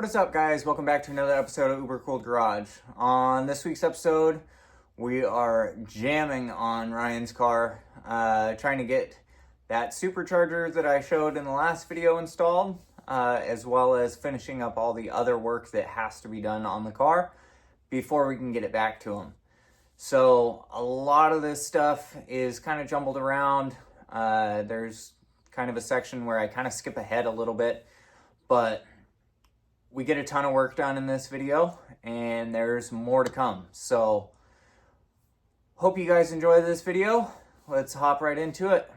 What is up, guys? Welcome back to another episode of Uberkooledgarage. On this week's episode, we are jamming on Ryan's car, trying to get that supercharger that I showed in the last video installed, as well as finishing up all the other work that has to be done on the car before we can get it back to him. So a lot of this stuff is kind of jumbled around. There's kind of a section where I kind of skip ahead a little bit, but we get a ton of work done in this video, and there's more to come. So, hope you guys enjoy this video. Let's hop right into it.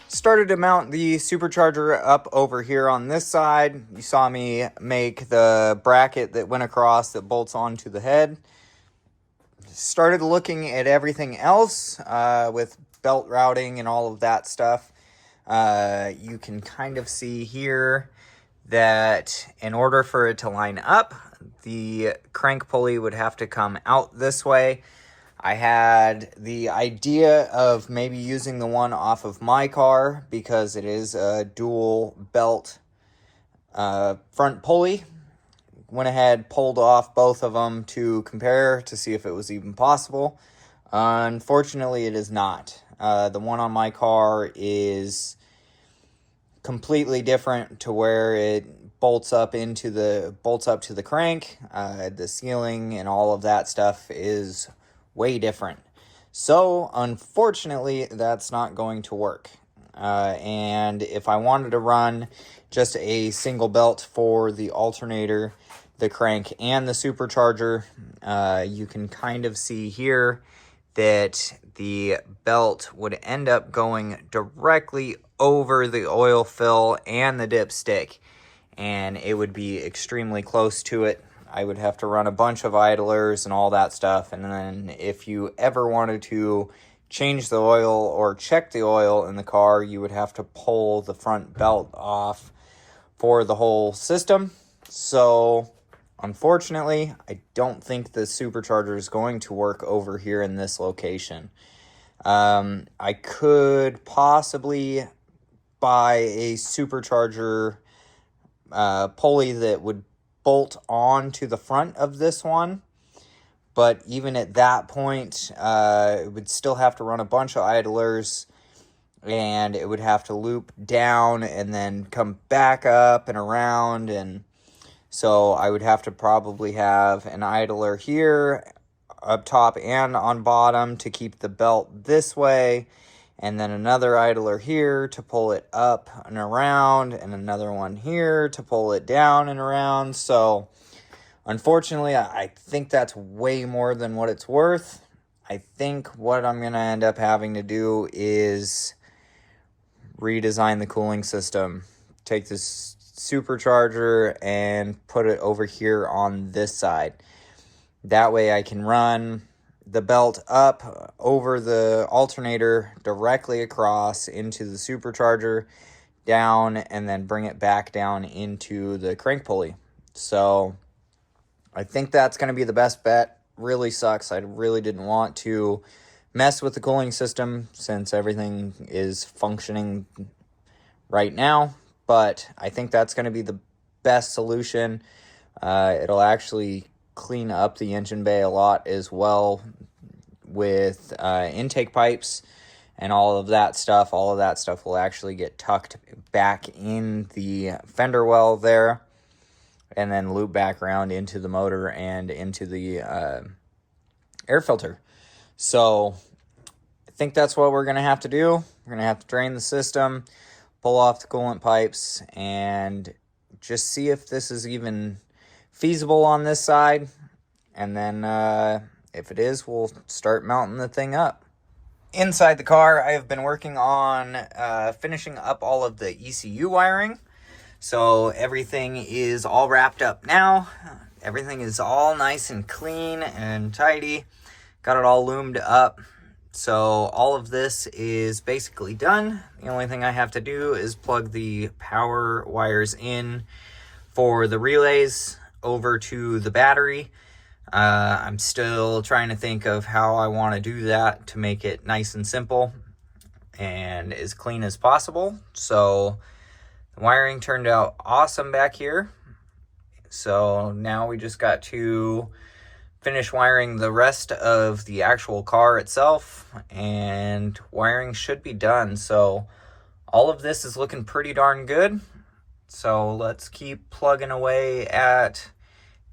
Started to mount the supercharger up over here on this side. You saw me make the bracket that went across that bolts onto the head. Started looking at everything else with belt routing and all of that stuff. You can kind of see here that in order for it to line up, the crank pulley would have to come out this way. I had the idea of maybe using the one off of my car because it is a dual belt front pulley. Went ahead, pulled off both of them to compare to see if it was even possible. Unfortunately, it is not. The one on my car is completely different to where it bolts up to the crank. The sealing and all of that stuff is way different. So unfortunately, that's not going to work. And if I wanted to run just a single belt for the alternator, the crank, and the supercharger, you can kind of see here that the belt would end up going directly over the oil fill and the dipstick, and it would be extremely close to it. I would have to run a bunch of idlers and all that stuff. And then if you ever wanted to change the oil or check the oil in the car, you would have to pull the front belt off for the whole system. So unfortunately, I don't think the supercharger is going to work over here in this location. I could possibly buy a supercharger pulley that would bolt on to the front of this one, but even at that point, it would still have to run a bunch of idlers, and it would have to loop down and then come back up and around, and so I would have to probably have an idler here up top and on bottom to keep the belt this way, and then another idler here to pull it up and around, and another one here to pull it down and around. So unfortunately, I think that's way more than what it's worth. I think what I'm going to end up having to do is redesign the cooling system. Take this supercharger and put it over here on this side. That way I can run the belt up over the alternator directly across into the supercharger, down, and then bring it back down into the crank pulley. So I think that's going to be the best bet. Really sucks. I really didn't want to mess with the cooling system since everything is functioning right now, but I think that's going to be the best solution. It'll actually clean up the engine bay a lot as well with intake pipes and all of that stuff. All of that stuff will actually get tucked back in the fender well there, and then loop back around into the motor and into the air filter. So I think that's what we're going to have to do. We're going to have to drain the system, pull off the coolant pipes, and just see if this is even feasible on this side. And then if it is, we'll start mounting the thing up. Inside the car, I have been working on finishing up all of the ECU wiring. So everything is all wrapped up now. Everything is all nice and clean and tidy. Got it all loomed up. So all of this is basically done. The only thing I have to do is plug the power wires in for the relays over to the battery. I'm still trying to think of how I want to do that to make it nice and simple and as clean as possible. So the wiring turned out awesome back here. So now we just got to finish wiring the rest of the actual car itself, and wiring should be done. So all of this is looking pretty darn good. So let's keep plugging away at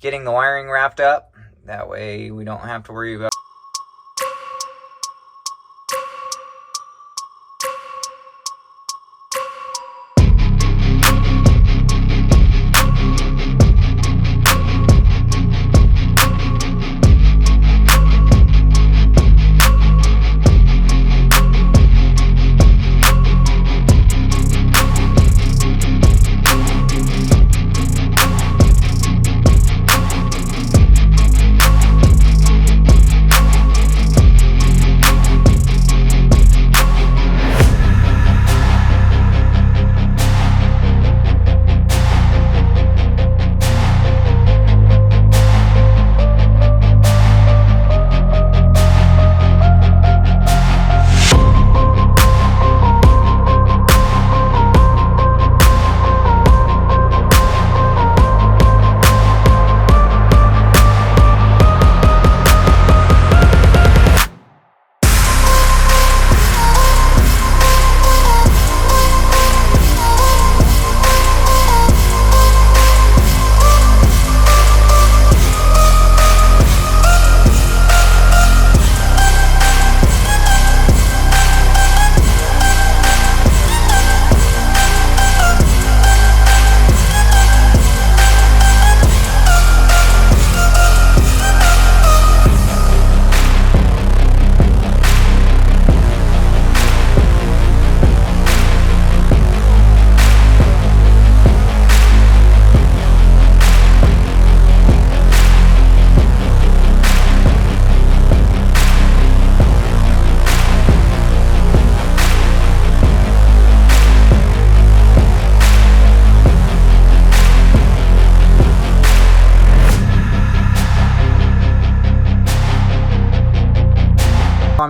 getting the wiring wrapped up. That way we don't have to worry about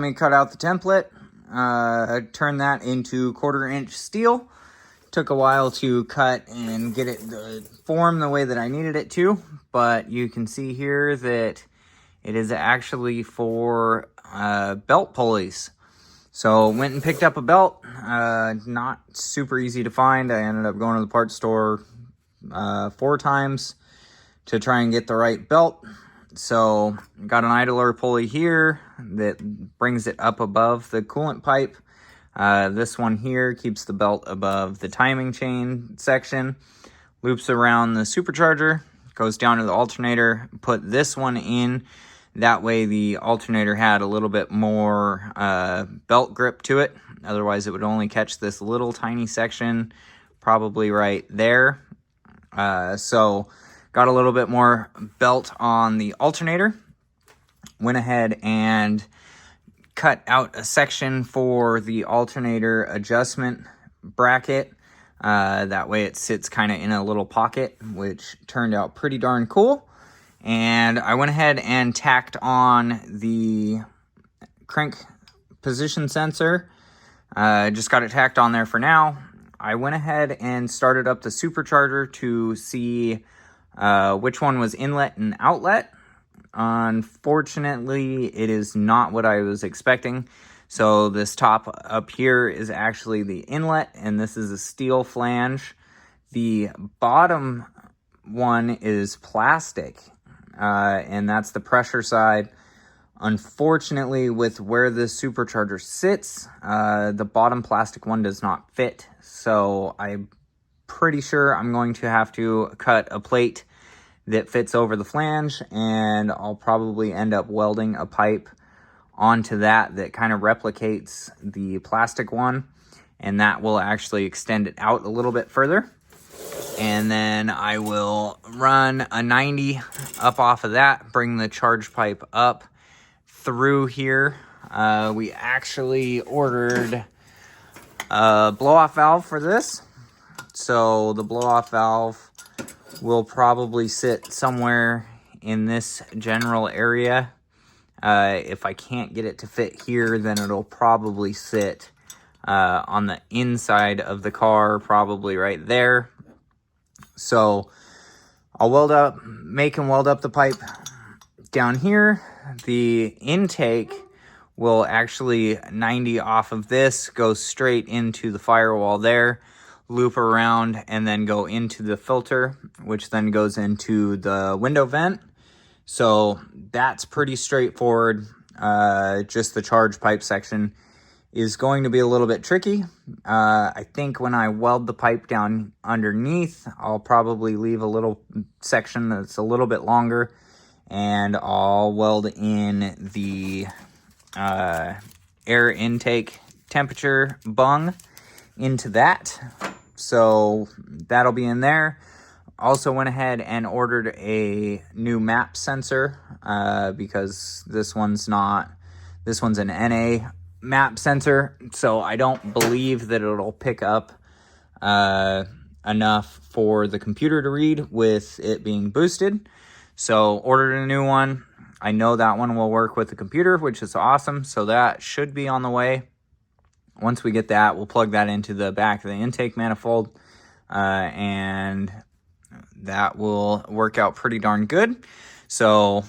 want me to cut out the template, turn that into 1/4 inch steel. Took a while to cut and get it the form the way that I needed it to, but you can see here that it is actually for belt pulleys. So went and picked up a belt, not super easy to find. I ended up going to the parts store 4 times to try and get the right belt. So got an idler pulley here that brings it up above the coolant pipe. This one here keeps the belt above the timing chain section, loops around the supercharger, goes down to the alternator. Put this one in, that way the alternator had a little bit more belt grip to it. Otherwise it would only catch this little tiny section, probably right there. So got a little bit more belt on the alternator. Went ahead and cut out a section for the alternator adjustment bracket. That way it sits kind of in a little pocket, which turned out pretty darn cool. And I went ahead and tacked on the crank position sensor. Just got it tacked on there for now. I went ahead and started up the supercharger to see which one was inlet and outlet. Unfortunately, it is not what I was expecting. So this top up here is actually the inlet, and this is a steel flange. The bottom one is plastic, and that's the pressure side. Unfortunately, with where the supercharger sits, the bottom plastic one does not fit. So I'm pretty sure I'm going to have to cut a plate that fits over the flange, and I'll probably end up welding a pipe onto that kind of replicates the plastic one, and that will actually extend it out a little bit further. And then I will run a 90 up off of that, bring the charge pipe up through here. We actually ordered a blow-off valve for this. So the blow-off valve will probably sit somewhere in this general area. If I can't get it to fit here, then it'll probably sit on the inside of the car, probably right there. So I'll make and weld up the pipe down here. The intake will actually 90 off of this, go straight into the firewall there, loop around, and then go into the filter, which then goes into the window vent. So that's pretty straightforward. Just the charge pipe section is going to be a little bit tricky. I think when I weld the pipe down underneath, I'll probably leave a little section that's a little bit longer, and I'll weld in the air intake temperature bung into that. So that'll be in there. Also went ahead and ordered a new map sensor because this one's an NA map sensor, so I don't believe that it'll pick up enough for the computer to read with it being boosted. So ordered a new one. I know that one will work with the computer, which is awesome. So that should be on the way. Once we get that, we'll plug that into the back of the intake manifold, and that will work out pretty darn good. So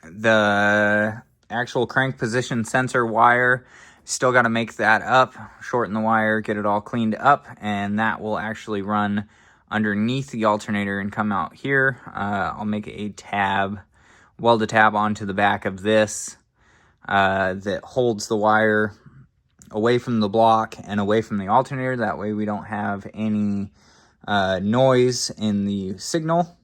the actual crank position sensor wire, still got to make that up, shorten the wire, get it all cleaned up, and that will actually run underneath the alternator and come out here. I'll make a tab, weld a tab onto the back of this that holds the wire away from the block and away from the alternator. That way we don't have any noise in the signal.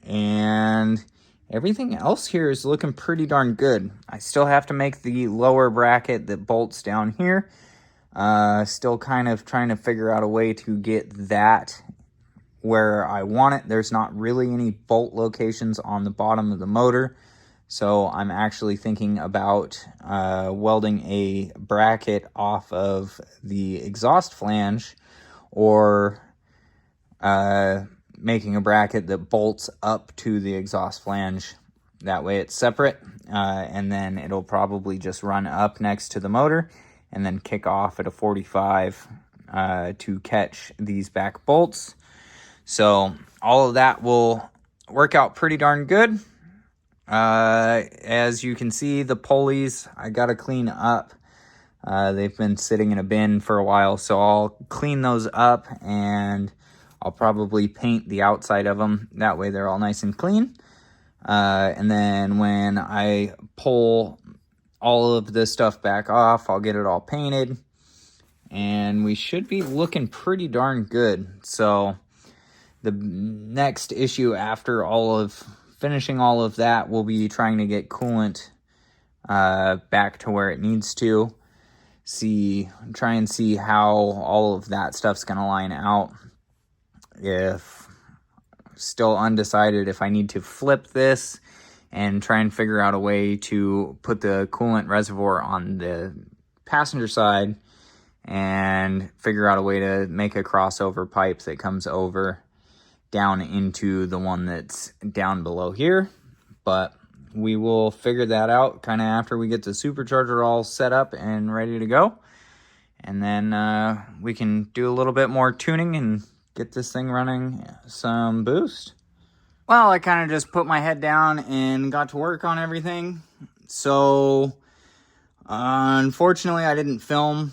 And everything else here is looking pretty darn good. I still have to make the lower bracket that bolts down here. Still kind of trying to figure out a way to get that where I want it. There's not really any bolt locations on the bottom of the motor, so I'm actually thinking about welding a bracket off of the exhaust flange, or making a bracket that bolts up to the exhaust flange. That way it's separate, and then it'll probably just run up next to the motor and then kick off at a 45 to catch these back bolts. So all of that will work out pretty darn good. As you can see, the pulleys I gotta clean up. They've been sitting in a bin for a while, so I'll clean those up, and I'll probably paint the outside of them. That way they're all nice and clean. And then when I pull all of this stuff back off, I'll get it all painted, and we should be looking pretty darn good. So the next issue after finishing all of that will be trying to get coolant back to where it needs to. Try and see how all of that stuff's going to line out. If still undecided if I need to flip this and try and figure out a way to put the coolant reservoir on the passenger side, and figure out a way to make a crossover pipe that comes over down into the one that's down below here. But we will figure that out kind of after we get the supercharger all set up and ready to go. And then we can do a little bit more tuning and get this thing running some boost. Well, I kind of just put my head down and got to work on everything. So, unfortunately, I didn't film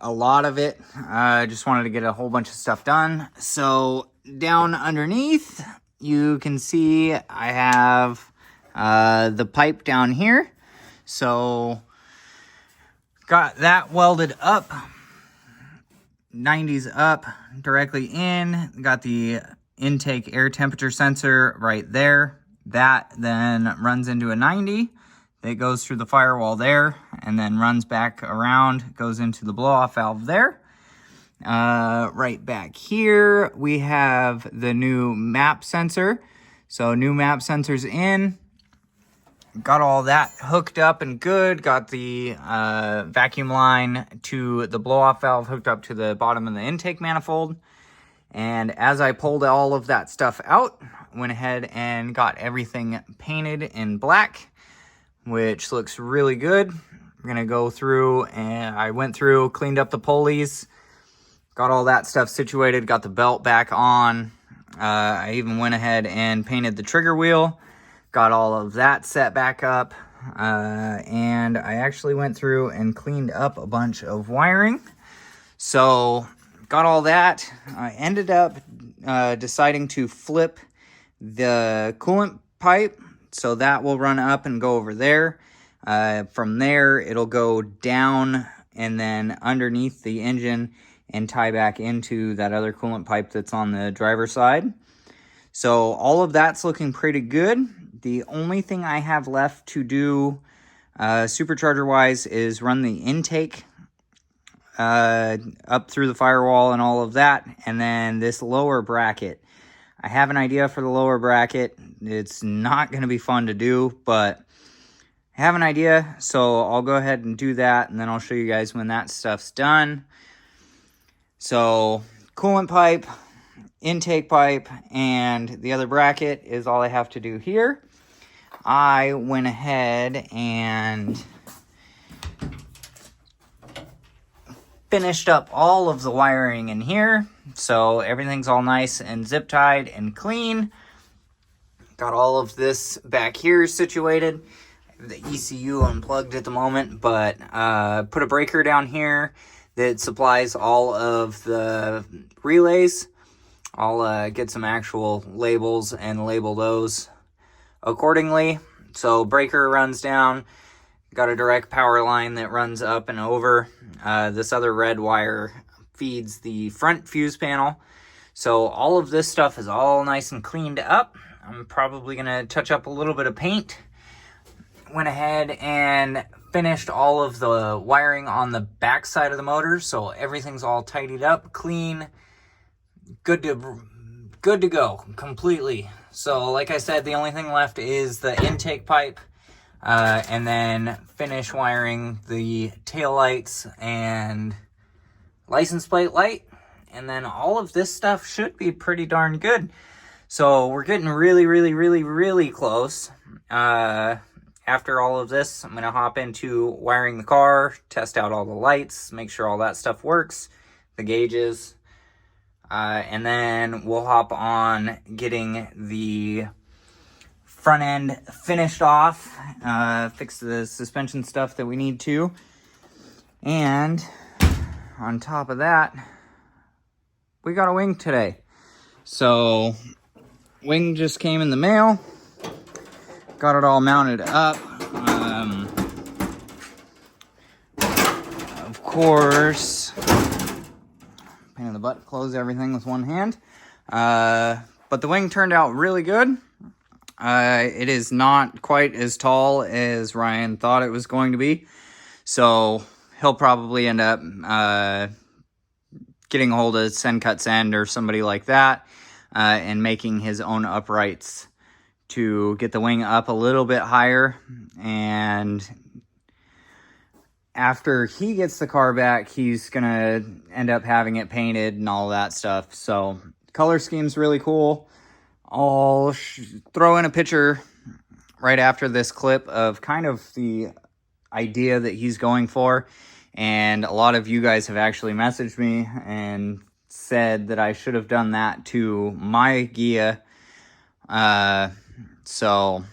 a lot of it. I just wanted to get a whole bunch of stuff done. So, down underneath, you can see I have the pipe down here. So, got that welded up, 90s up, directly in. Got the intake air temperature sensor right there. That then runs into a 90. It goes through the firewall there and then runs back around, goes into the blow-off valve there. Right back here, we have the new map sensor. So new map sensors in. Got all that hooked up and good. Got the vacuum line to the blow-off valve hooked up to the bottom of the intake manifold. And as I pulled all of that stuff out, went ahead and got everything painted in black, which looks really good. We're gonna go through, and I went through, cleaned up the pulleys, got all that stuff situated, got the belt back on. I even went ahead and painted the trigger wheel, got all of that set back up, and I actually went through and cleaned up a bunch of wiring. So got all that. I ended up deciding to flip the coolant pipe, so that will run up and go over there. From there, it'll go down and then underneath the engine and tie back into that other coolant pipe that's on the driver's side. So all of that's looking pretty good. The only thing I have left to do supercharger-wise is run the intake up through the firewall and all of that, and then this lower bracket. I have an idea for the lower bracket. It's not going to be fun to do, but I have an idea, so I'll go ahead and do that, and then I'll show you guys when that stuff's done. So coolant pipe, intake pipe, and the other bracket is all I have to do here. I went ahead and finished up all of the wiring in here, so everything's all nice and zip tied and clean. Got all of this back here situated. The ECU unplugged at the moment, but put a breaker down here that supplies all of the relays. I'll get some actual labels and label those accordingly. So breaker runs down. Got a direct power line that runs up and over. This other red wire feeds the front fuse panel. So all of this stuff is all nice and cleaned up. I'm probably going to touch up a little bit of paint. Went ahead and finished all of the wiring on the back side of the motor. So everything's all tidied up, clean, good to go completely. So like I said, the only thing left is the intake pipe. And then finish wiring the taillights and license plate light. And then all of this stuff should be pretty darn good. So we're getting really close. After all of this, I'm going to hop into wiring the car, test out all the lights, make sure all that stuff works, the gauges. And then we'll hop on getting the front end finished off, fix the suspension stuff that we need to, and on top of that, we got a wing today. So wing just came in the mail, got it all mounted up. Of course, pain in the butt, close everything with one hand, but the wing turned out really good. It is not quite as tall as Ryan thought it was going to be, so he'll probably end up getting a hold of Send Cut Send or somebody like that, and making his own uprights to get the wing up a little bit higher. And after he gets the car back, he's gonna end up having it painted and all that stuff. So color scheme's really cool. I'll throw in a picture right after this clip of kind of the idea that he's going for. And a lot of you guys have actually messaged me and said that I should have done that to my Ghia So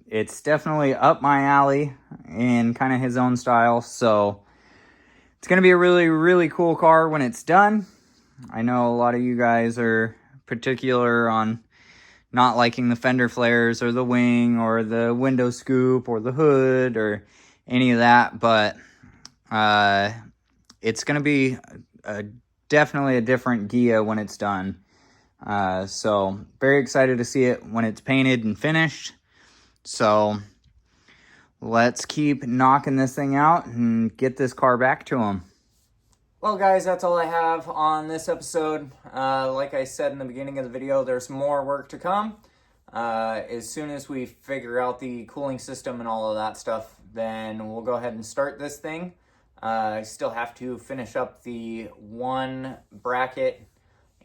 it's definitely up my alley in kind of his own style. So it's going to be a really, really cool car when it's done. I know a lot of you guys are particular on not liking the fender flares or the wing or the window scoop or the hood or any of that, but it's going to be definitely a different Ghia when it's done. So very excited to see it when it's painted and finished. So let's keep knocking this thing out and get this car back to him. Well, guys, that's all I have on this episode. Like I said in the beginning of the video, there's more work to come. As soon as we figure out the cooling system and all of that stuff, then we'll go ahead and start this thing. I still have to finish up the one bracket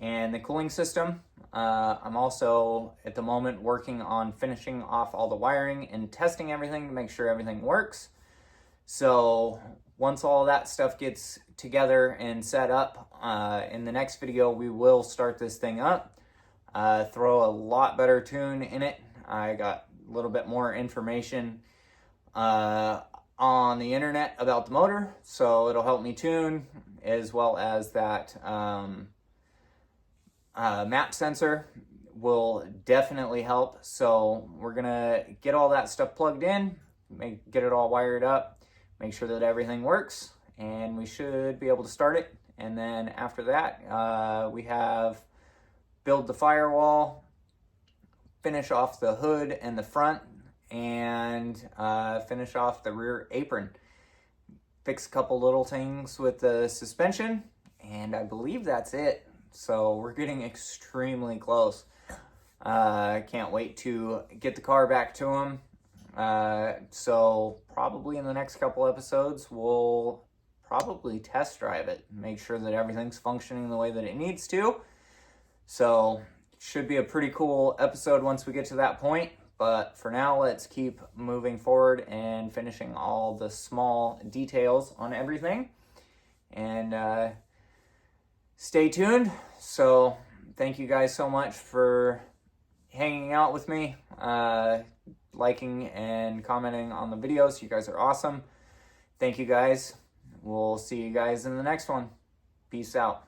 and the cooling system. I'm also, at the moment, working on finishing off all the wiring and testing everything to make sure everything works. So once all that stuff gets together and set up, in the next video, we will start this thing up. Throw a lot better tune in it. I got a little bit more information on the internet about the motor, so it'll help me tune, as well as that map sensor will definitely help. So we're gonna get all that stuff plugged in, get it all wired up, make sure that everything works, and we should be able to start it. And then after that, we have build the firewall, finish off the hood and the front, and finish off the rear apron. Fix a couple little things with the suspension, and I believe that's it. So we're getting extremely close. Can't wait to get the car back to him. So probably in the next couple episodes, we'll probably test drive it, make sure that everything's functioning the way that it needs to. So it should be a pretty cool episode once we get to that point. But for now, let's keep moving forward and finishing all the small details on everything. And stay tuned. So thank you guys so much for hanging out with me, liking and commenting on the videos. You guys are awesome. Thank you guys. We'll see you guys in the next one. Peace out.